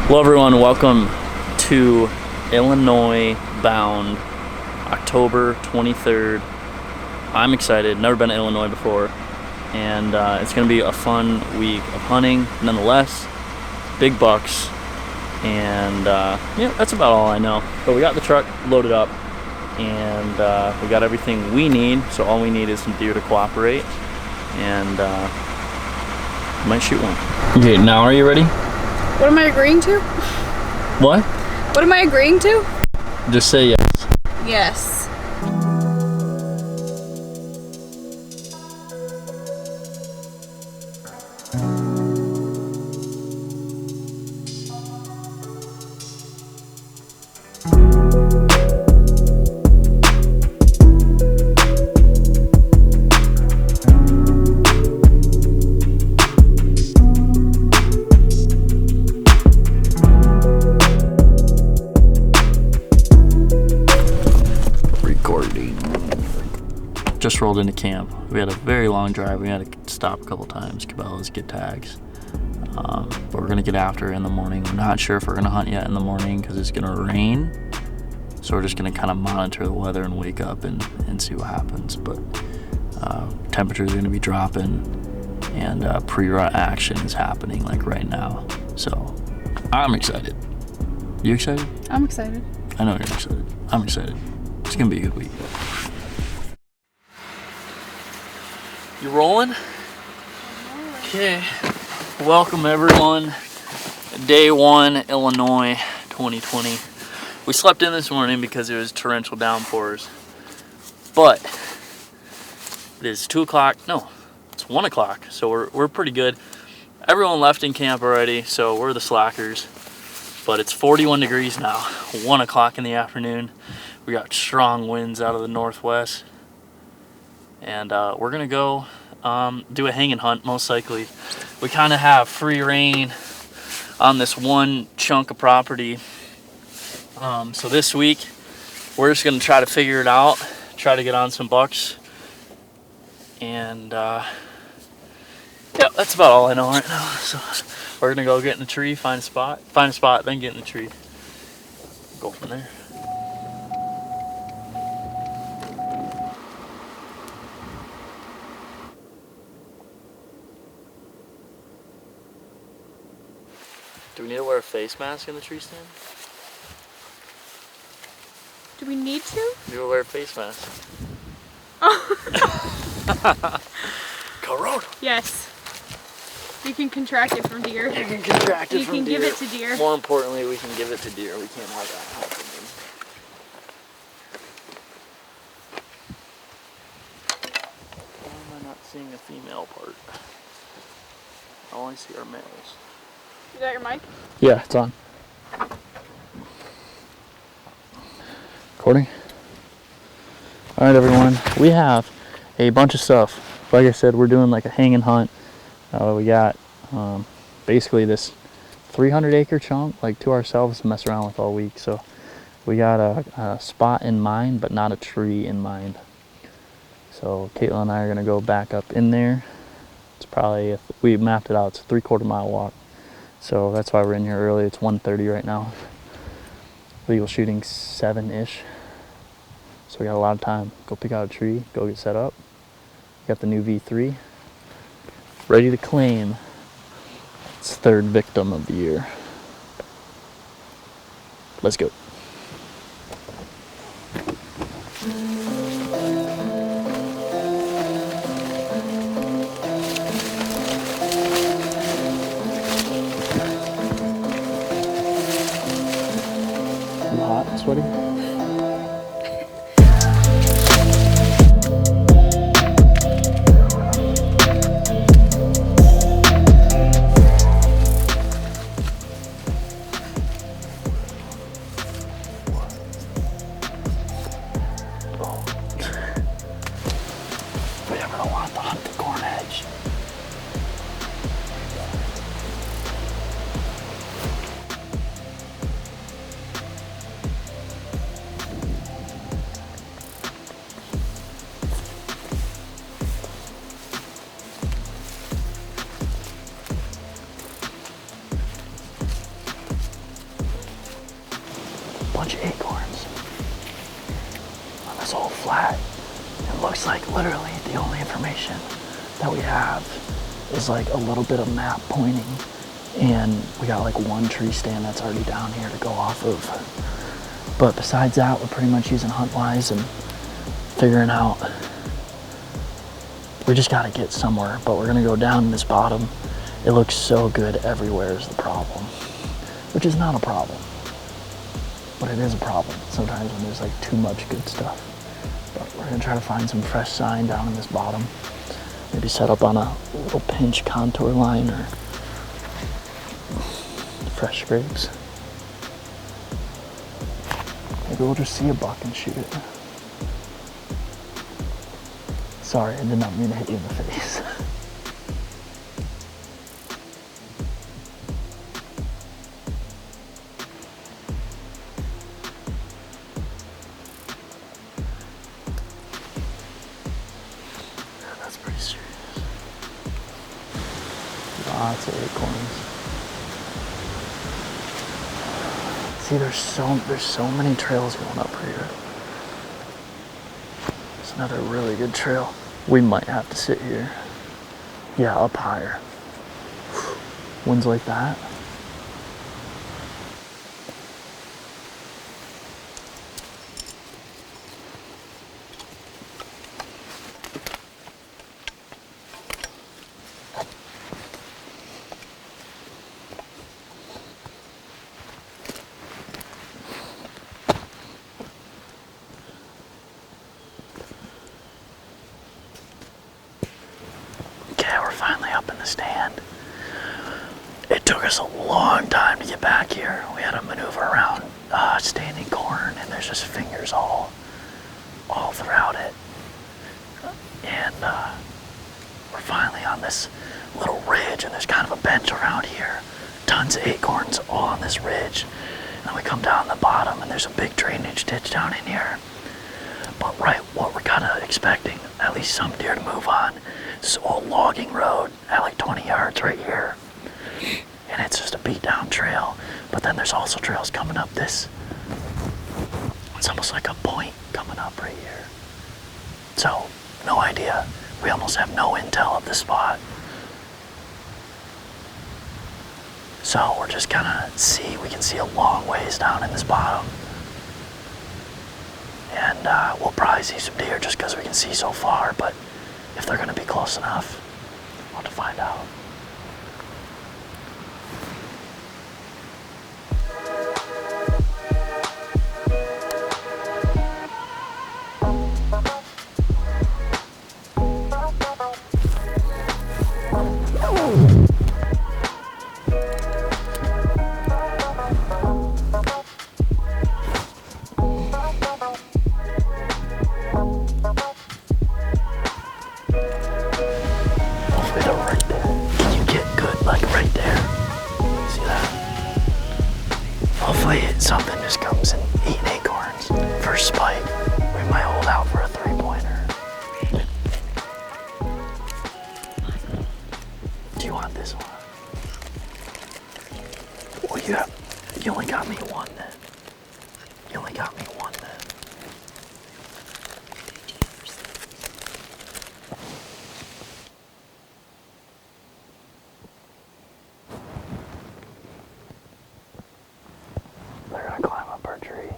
Hello everyone, welcome to Illinois bound October 23rd. I'm excited, never been to Illinois before, and it's going to be a fun week of hunting nonetheless. Big bucks, and yeah, that's about all I know. But we got the truck loaded up, and we got everything we need, so all we need is some deer to cooperate, and we might shoot one. Okay, now are you ready? What am I agreeing to? What? What am I agreeing to? Just say yes. Yes. Just rolled into camp. We had a very long drive. We had to stop a couple times, Cabela's, get tags. But we're gonna get after it in the morning. We're not sure if we're gonna hunt yet in the morning because it's gonna rain. So we're just gonna kind of monitor the weather and wake up and see what happens. But temperatures are gonna be dropping, and pre-rut action is happening like right now. So I'm excited. You excited? I'm excited. I know you're excited. I'm excited. It's gonna be a good week. You rolling? Okay. Welcome everyone. Day one, Illinois 2020. We slept in this morning because it was torrential downpours. But it is 2 o'clock. No, it's 1 o'clock. So we're pretty good. Everyone left in camp already, so we're the slackers. But it's 41 degrees now. 1 o'clock in the afternoon. We got strong winds out of the northwest. And we're gonna go do a hanging hunt, most likely. We kind of have free reign on this one chunk of property. So this week, we're just gonna try to figure it out, try to get on some bucks. And yeah, that's about all I know right now. So we're gonna go get in the tree, find a spot, then get in the tree. Go from there. Do we need to wear a face mask in the tree stand? Do we need to? You will wear a face mask. Oh. Corona. Yes. You can contract it from deer. You can contract it from deer. You can give it to deer. More importantly, we can give it to deer. We can't have that happen. Why am I not seeing a female part? I only see our males. Is that your mic? Yeah, it's on. Recording. Alright everyone, we have a bunch of stuff. Like I said, we're doing like a hanging hunt. We got basically this 300-acre chunk like to ourselves to mess around with all week. So we got a spot in mind, but not a tree in mind. So Caitlin and I are gonna go back up in there. It's probably, if we mapped it out, it's a 3/4 mile walk. So that's why we're in here early. It's 1:30 right now. Legal shooting 7-ish. So we got a lot of time. Go pick out a tree, go get set up. Got the new V3. Ready to claim its third victim of the year. Let's go. Hot, sweaty? looks like literally the only information that we have is like a little bit of map pointing, and we got like one tree stand that's already down here to go off of. But besides that, we're pretty much using HuntWise and figuring out. We just gotta get somewhere, but we're gonna go down in this bottom. It looks so good everywhere is the problem, which is not a problem, but it is a problem sometimes when there's like too much good stuff. But we're gonna try to find some fresh sign down in this bottom. Maybe set up on a little pinch contour line or fresh scrapes. Maybe we'll just see a buck and shoot it. Sorry, I did not mean to hit you in the face. That's pretty serious. Lots of acorns. See, there's so many trails going up here. It's another really good trail. We might have to sit here. Yeah, up higher. Winds like that. Finally up in the stand. It took us a long time to get back here. We had to maneuver around standing corn, and there's just fingers all throughout it. And we're finally on this little ridge, and there's kind of a bench around here. Tons of acorns all on this ridge. And then we come down the bottom, and there's a big drainage ditch down in here. But right, what we're kind of expecting, at least some deer to move on. This old logging road at like 20 yards right here. And it's just a beat down trail. But then there's also trails coming up this. It's almost like a point coming up right here. So, no idea. We almost have no intel of the spot. So we're just gonna see. We can see a long ways down in this bottom. And we'll probably see some deer just because we can see so far, but if they're going to be close enough, we'll have to find out. Something just comes and eating acorns. First spike, we might hold out for a 3-pointer. Do you want this one? Well, you only got me one then. You only got me one then. They're gonna climb up our tree.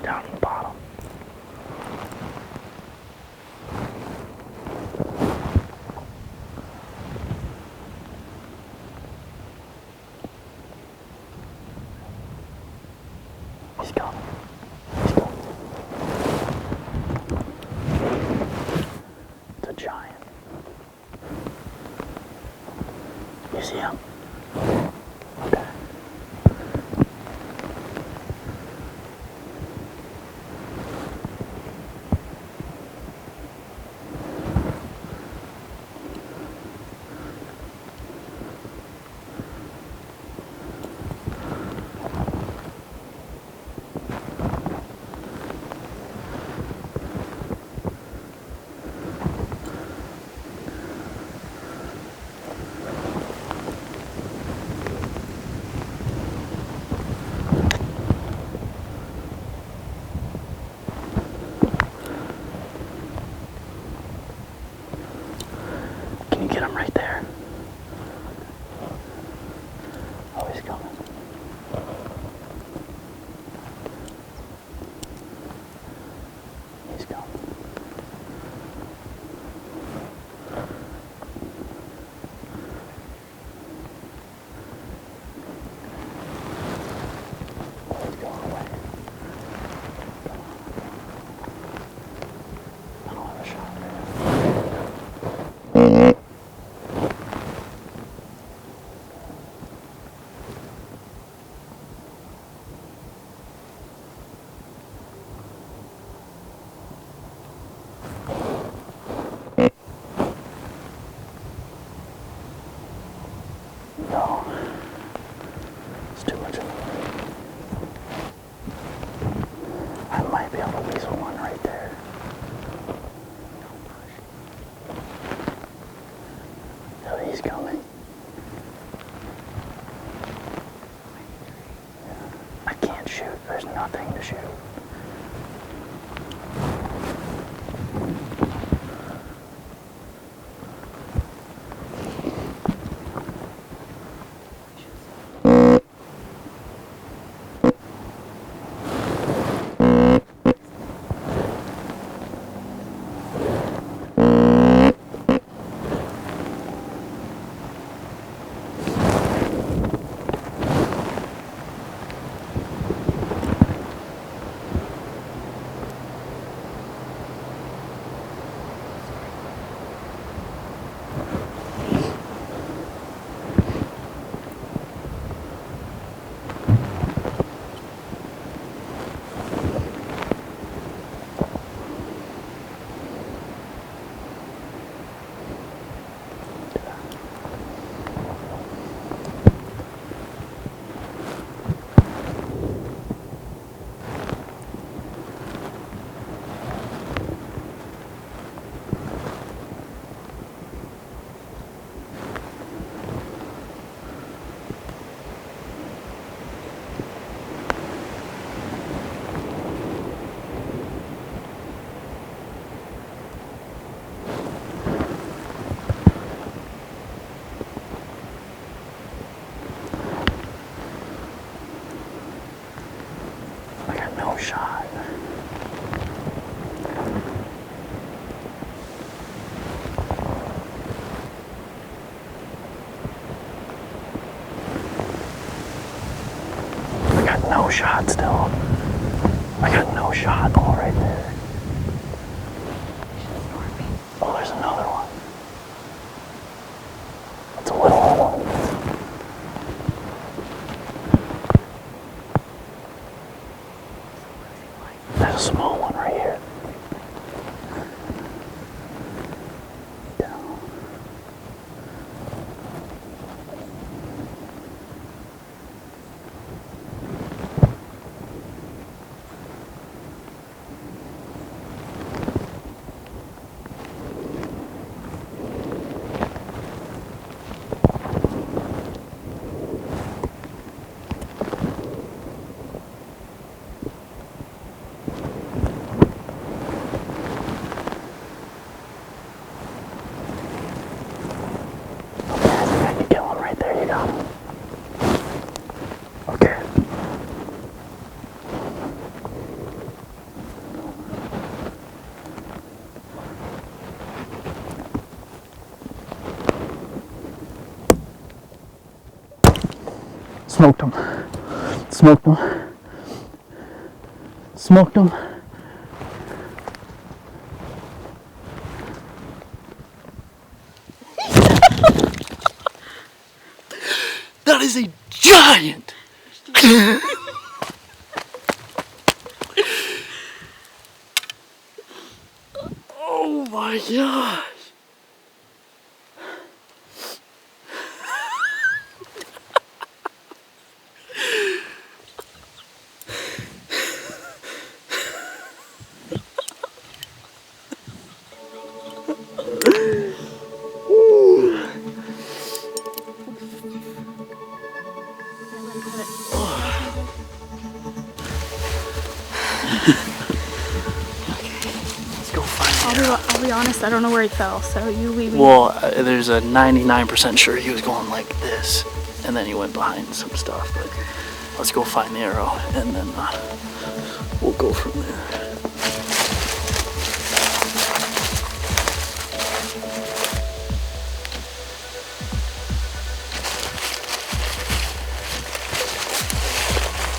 down in the bottom. He's coming. He's coming. It's a giant. You see him? Okay. Can you get him right there? Oh, he's coming. He's coming. Oh, he's going away. I don't have a shot for him. No. It's too much of a... I might be able to weasel one right there. Oh, he's coming. I can't shoot. There's nothing to shoot. I got no shot. I got no shot still. I got no shot. All right there. Oh, there's another one. It's a little one. There's a small one right here. Down. Smoked him. Smoked him. Smoked him. That is a giant! Oh my gosh! Let's go find him. I'll be honest, I don't know where he fell, so you leave me. Well, there's a 99% sure he was going like this, and then he went behind some stuff, but let's go find the arrow, and then we'll go from there.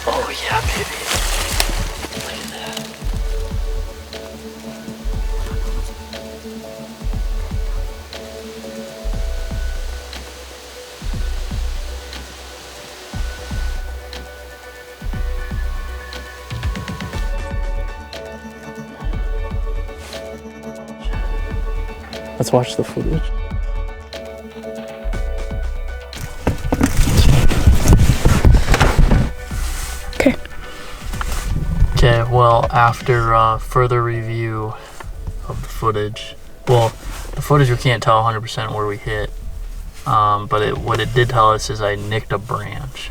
Oh yeah, baby. Look at that. Let's watch the footage. Okay. Okay, well, after further review of the footage, well, the footage we can't tell 100% where we hit, but what it did tell us is I nicked a branch.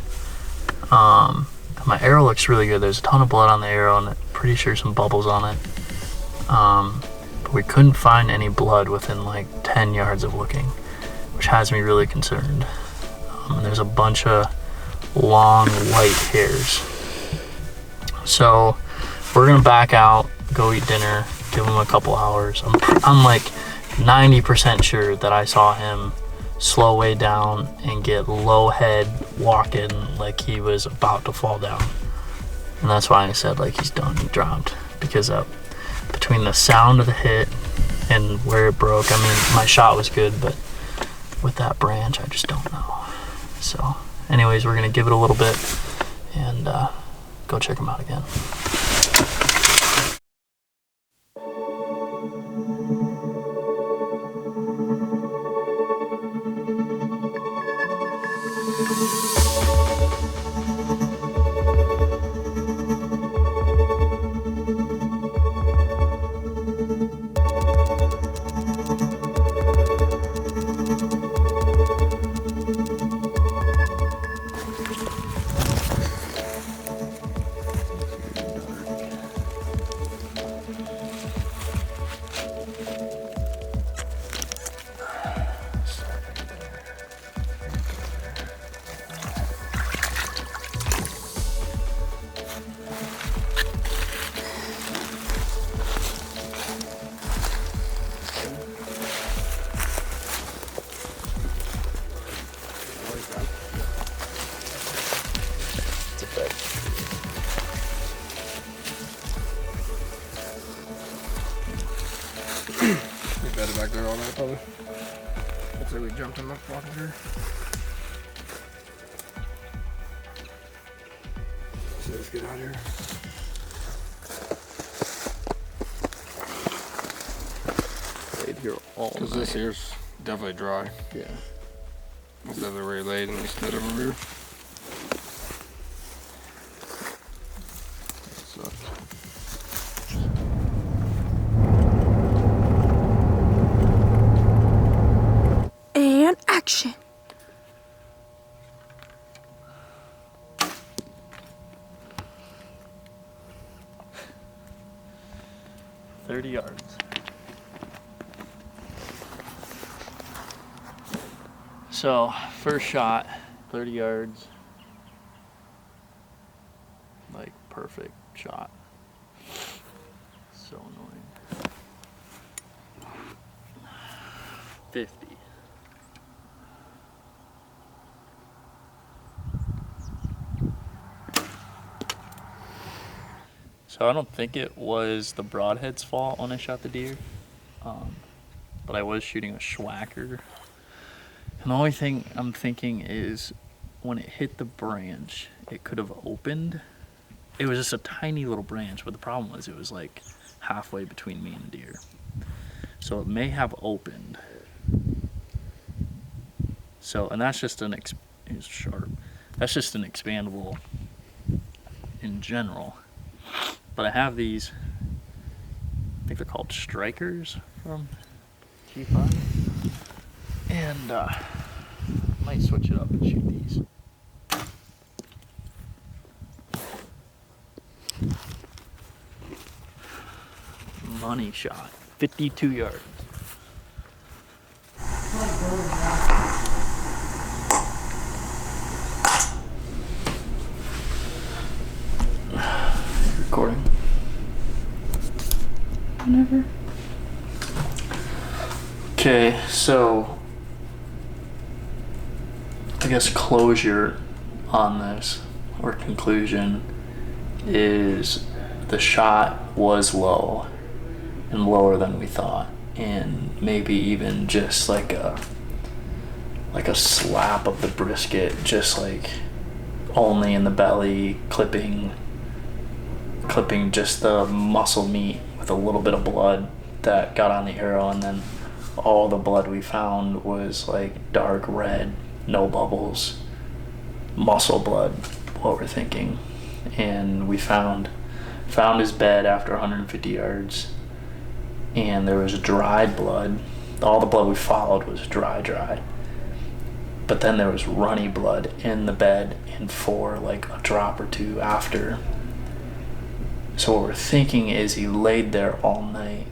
My arrow looks really good. There's a ton of blood on the arrow, and I'm pretty sure some bubbles on it. But we couldn't find any blood within like 10 yards of looking, which has me really concerned. And there's a bunch of long white hairs. So we're gonna back out, go eat dinner, give him a couple hours. I'm like 90% sure that I saw him slow way down and get low head walking like he was about to fall down. And that's why I said like he's done, he dropped. Because between the sound of the hit and where it broke, I mean, my shot was good, but with that branch, I just don't know. So anyways, we're gonna give it a little bit and go check him out again. We better back there all night, probably. Looks like we jumped him up walking through. So let's get out here. Laid here all Because this here's definitely dry. Yeah. It's definitely where he laid and we stood over here. Sucks. And action. $30 yards. So, first shot, 30 yards. Like, perfect shot. So annoying. 50. So I don't think it was the broadhead's fault when I shot the deer, but I was shooting a Schwacker. And the only thing I'm thinking is when it hit the branch, it could have opened. It was just a tiny little branch, but the problem was it was like halfway between me and the deer. So it may have opened. So, and that's just it's sharp. That's just an expandable in general. But I have these, I think they're called Strikers from G5. And might switch it up and shoot these. Money shot, 52 yards. Recording. Whenever. Okay, so I guess closure on this, or conclusion, is the shot was low and lower than we thought, and maybe even just like a slap of the brisket, just like only in the belly, clipping just the muscle meat with a little bit of blood that got on the arrow, and then all the blood we found was like dark red, no bubbles, muscle blood, what we're thinking. And we found his bed after 150 yards, and there was dried blood. All the blood we followed was dry, but then there was runny blood in the bed and for like a drop or two after. So what we're thinking is he laid there all night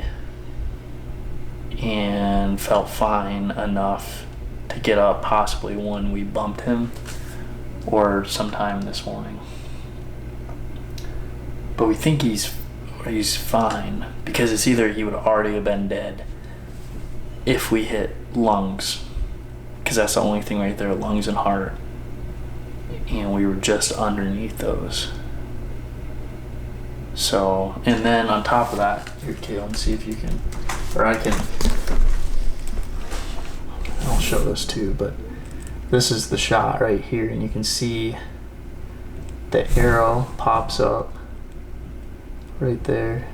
and felt fine enough to get up possibly when we bumped him or sometime this morning. But we think he's fine because it's either he would already have been dead if we hit lungs, because that's the only thing right there, lungs and heart, and we were just underneath those. So, and then on top of that, here, Caitlin, see if you can, or I'll show this too, but this is the shot right here, and you can see the arrow pops up right there,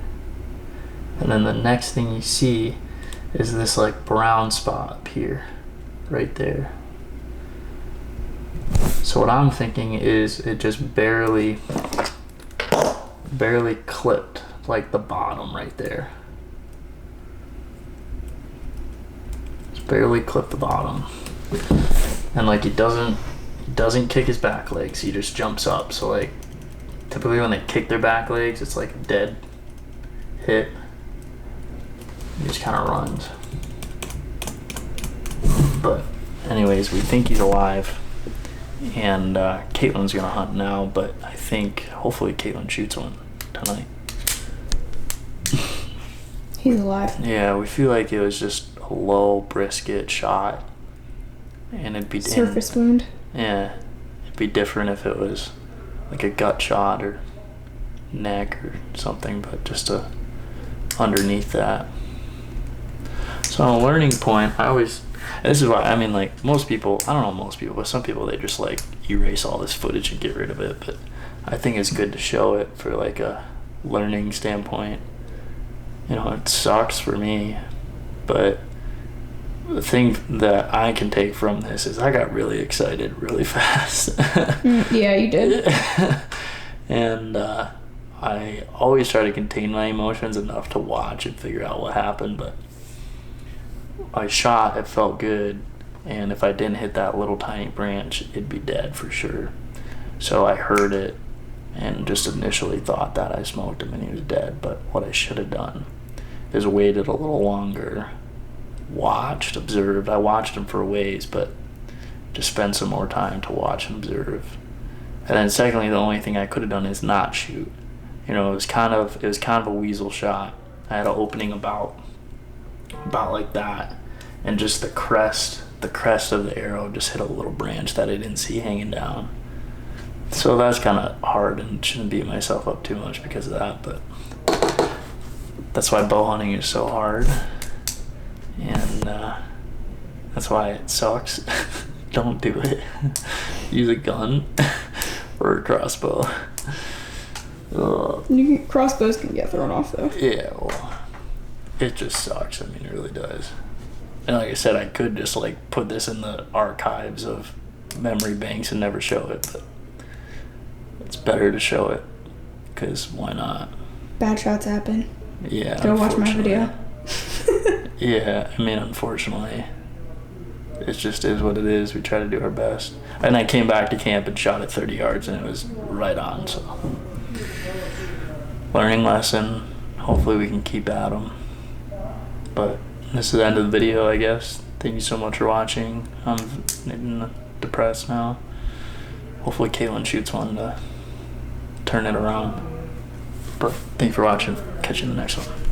and then the next thing you see is this like brown spot up here, right there. So what I'm thinking is it just barely clipped like the bottom right there. Just barely clipped the bottom, and like he doesn't kick his back legs, he just jumps up. So like typically when they kick their back legs, it's like a dead hit. He just kind of runs. But anyways, we think he's alive, and Caitlin's gonna hunt now, but I think hopefully Caitlin shoots one tonight. He's alive. Yeah, we feel like it was just a low brisket shot, and it'd be Surface wound. Yeah, it'd be different if it was like a gut shot or neck or something, but just underneath that. So on a learning point, this is why, I mean, like most people, I don't know most people, but some people, they just like erase all this footage and get rid of it, but I think it's good to show it for like a learning standpoint. You know, it sucks for me, but the thing that I can take from this is I got really excited really fast. Yeah, you did. And I always try to contain my emotions enough to watch and figure out what happened, but I shot, it felt good, and if I didn't hit that little tiny branch, it'd be dead for sure. So I heard it and just initially thought that I smoked him and he was dead, but what I should have done is waited a little longer, watched, observed. I watched him for a ways, but just spend some more time to watch and observe. And then secondly, the only thing I could have done is not shoot. You know, it was kind of a weasel shot. I had an opening about like that, and just the crest of the arrow just hit a little branch that I didn't see hanging down. So that's kind of hard and shouldn't beat myself up too much because of that, but that's why bow hunting is so hard, and that's why it sucks. Don't do it. Use a gun or a crossbow. Crossbows can get thrown off though. Yeah, well, it just sucks. I mean, it really does. And like I said, I could just like put this in the archives of memory banks and never show it, but it's better to show it, because why not? Bad shots happen. Yeah. Go watch my video. Yeah, I mean, unfortunately, it just is what it is. We try to do our best. And I came back to camp and shot at 30 yards, and it was right on, so. Learning lesson. Hopefully we can keep at them. But this is the end of the video, I guess. Thank you so much for watching. I'm getting depressed now. Hopefully Caitlin shoots one to turn it around. But thank you for watching. Catch you in the next one.